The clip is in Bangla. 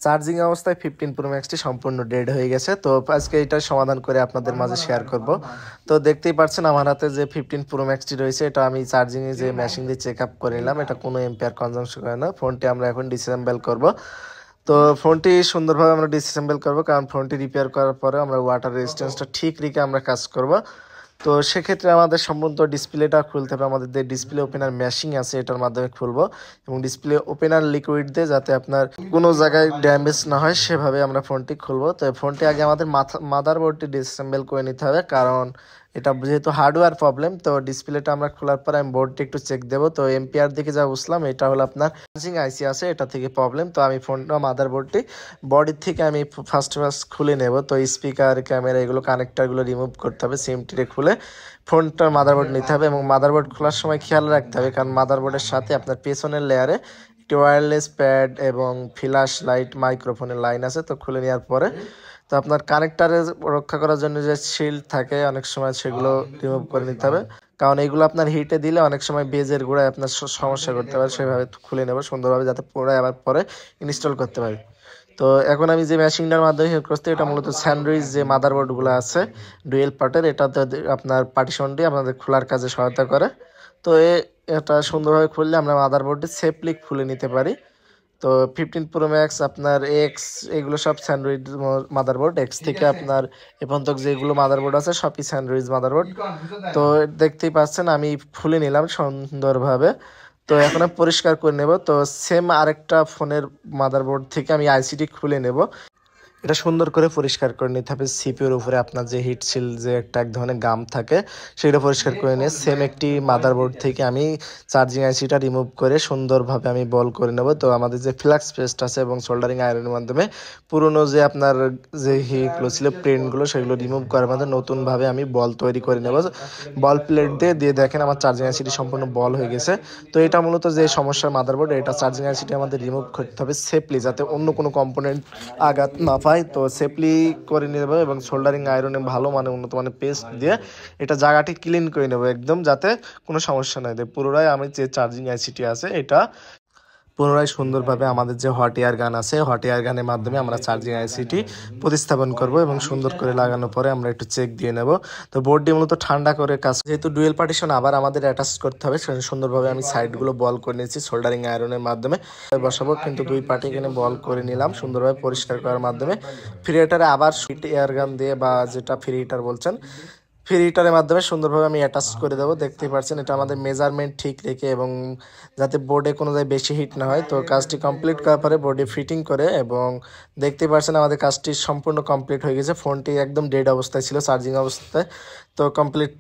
চার্জিং অবস্থায় 15 প্রো ম্যাক্সটি সম্পূর্ণ ডেড হয়ে গেছে। তো আজকে এটার সমাধান করে আপনাদের মাঝে শেয়ার করব। তো দেখতেই পাচ্ছেন আমার হাতে যে 15 প্রো ম্যাক্সটি রয়েছে, এটা আমি চার্জিংয়ে যে মেশিন দিয়ে চেক আপ করে নিলাম, এটা কোনো এম্পিয়ার কনজাম্পশন করে না। ফোনটি আমরা এখন ডিসঅ্যাসেম্বল করব। তো ফোনটি সুন্দরভাবে আমরা ডিসঅ্যাসেম্বল করব, কারণ ফোনটি রিপেয়ার করার পরে আমরা ওয়াটার রেজিস্ট্যান্সটা ঠিক রেখে আমরা কাজ করব। তো সেক্ষেত্রে আমাদের সম্পূর্ণ ডিসপ্লেটা খুলতে হবে। আমাদের যে ডিসপ্লে ওপেনার মেশিন আছে এটার মাধ্যমে খুলবো, এবং ডিসপ্লে ওপেনার লিকুইড দিয়ে যাতে আপনার কোনো জায়গায় ড্যামেজ না হয় সেভাবে আমরা ফোনটি খুলবো। তো ফোনটি আগে আমাদের মাদারবোর্ডটি ডিসঅ্যাসেম্বল করে নিতে হবে, কারণ এটা যেহেতু হার্ডওয়্যার প্রবলেম। তো ডিসপ্লেটা আমরা খোলার পরে আমি বোর্ডটি একটু চেক দেবো। তো এমপিআর দিকে যা বুঝলাম এটা হলো আপনার চার্জিং আইসি আছে, এটা থেকে প্রবলেম। তো আমি ফোনটা মাদারবোর্ডটি বডির থেকে আমি ফার্স্ট খুলে নেব। তো স্পিকার, ক্যামেরা, এগুলো কানেক্টারগুলো রিমুভ করতে হবে, সিমটিরে খুলে ফোনটার মাদারবোর্ড নিতে হবে। এবং মাদারবোর্ড খোলার সময় খেয়াল রাখতে হবে, কারণ মাদারবোর্ডের সাথে আপনার পেছনের লেয়ারে একটি ওয়্যারলেস প্যাড এবং ফ্ল্যাশ লাইট মাইক্রোফোনের লাইন আছে। তো খুলে নেওয়ার পরে তো আপনার কানেক্টারে রক্ষা করার জন্য যে শিল্ড থাকে অনেক সময় সেগুলো রিমুভ করে নিতে হবে, কারণ এগুলো আপনার হিটে দিলে অনেক সময় বেজের গোড়ায় আপনার সমস্যা করতে পারে। সেভাবে খুলে নেব সুন্দরভাবে, যাতে পুরোই আবার পরে ইনস্টল করতে পারি। তো এখন আমি যে মেশিনটার মাধ্যমে হেল্প করছি, এটা মূলত স্যান্ডউইচ যে মাদারবোর্ডগুলো আছে ডুয়েল পার্টের, এটাতে আপনার পার্টিশনটি আপনাদের খোলার কাজে সহায়তা করে। তো এটা সুন্দরভাবে খুললে আমরা মাদারবোর্ডটি সেফলি খুলে নিতে পারি। তো 15 প্রো ম্যাক্স, আপনার এক্স, এগুলো সব স্যান্ডউইচ মাদারবোর্ড। এক্স থেকে আপনার এ পর্যন্ত যেগুলো মাদারবোর্ড আছে সবই স্যান্ডউইচ মাদারবোর্ড। তো দেখতেই পাচ্ছেন আমি খুলে নিলাম সুন্দরভাবে। তো এখন আমি পরিষ্কার করে নেব। তো সেম আরেকটা ফোনের মাদারবোর্ড থেকে আমি আইসিটি খুলে নেব। এটা সুন্দর করে পরিষ্কার করে নিতে হবে। সিপিউর উপরে আপনার যে হিট শিল্ড যে এক ধরনের গাম থাকে সেটা পরিষ্কার করে নিয়ে সেম একটি মাদারবোর্ড থেকে আমি চার্জিং আইসিটা রিমুভ করে সুন্দরভাবে আমি বল করে নেব। তো আমাদের যে ফ্লাক্স পেস্ট আছে এবং সোল্ডারিং আয়রনের মাধ্যমে পুরনো যে আপনার যে হিগুলো ছিল প্রিন্টগুলো সেগুলো রিমুভ করার মাধ্যমে নতুনভাবে আমি বল তৈরি করে নেব। বল প্লেট দিয়ে দেখেন আমার চার্জিং আইসিটি সম্পূর্ণ বল হয়ে গেছে। তো এটা মূলত যে সমস্যার মাদারবোর্ড, এটা চার্জিং আইসিটি আমাদের রিমুভ করতে হবে সেফলি, যাতে অন্য কোনো কম্পোনেন্ট আঘাত না পায়। তো সেফলি করে নেব এবং সোল্ডারিং আয়রনে ভালো মানে উন্নত মানের পেস্ট দিয়ে এটা জায়গাটি ক্লিন করে নেব একদম, যাতে কোনো সমস্যা না হয়। পুনরায় আমি যে চার্জিং আইসিটি আছে এটা পুনরায় সুন্দরভাবে আমাদের যে হট এয়ার গান আছে হট এয়ার গানের মাধ্যমে আমরা চার্জিং আইসিটি প্রতিস্থাপন করব, এবং সুন্দর করে লাগানোর পরে আমরা একটু চেক দিয়ে নেব। তো বোর্ডটি মূলত ঠান্ডা করে কাজ, যেহেতু ডুয়েল পার্টিশন আবার আমাদের অ্যাটাচ করতে হবে, সুন্দরভাবে আমি সাইডগুলো বল করে নিয়েছি সোল্ডারিং আয়রনের মাধ্যমে বসাবো। কিন্তু দুই পার্টি এখানে বল করে নিলাম সুন্দরভাবে পরিষ্কার করার মাধ্যমে। ফ্রি হিটারে আবার সুইট এয়ার গান দিয়ে, বা যেটা ফ্রি হিটার বলছেন, ফ্রি হিটারের মাধ্যমে সুন্দরভাবে আমি অ্যাটাচ করে দেবো। দেখতেই পাচ্ছেন এটা আমাদের মেজারমেন্ট ঠিক রেখে, এবং যাতে বোর্ডে কোনো জায়গায় বেশি হিট না হয়। তো কাজটি কমপ্লিট করার পরে বোর্ডে ফিটিং করে, এবং দেখতেই পাচ্ছেন আমাদের কাজটি সম্পূর্ণ কমপ্লিট হয়ে গেছে। ফোনটি একদম ডেড অবস্থায় ছিল চার্জিং অবস্থায়। তো কমপ্লিট।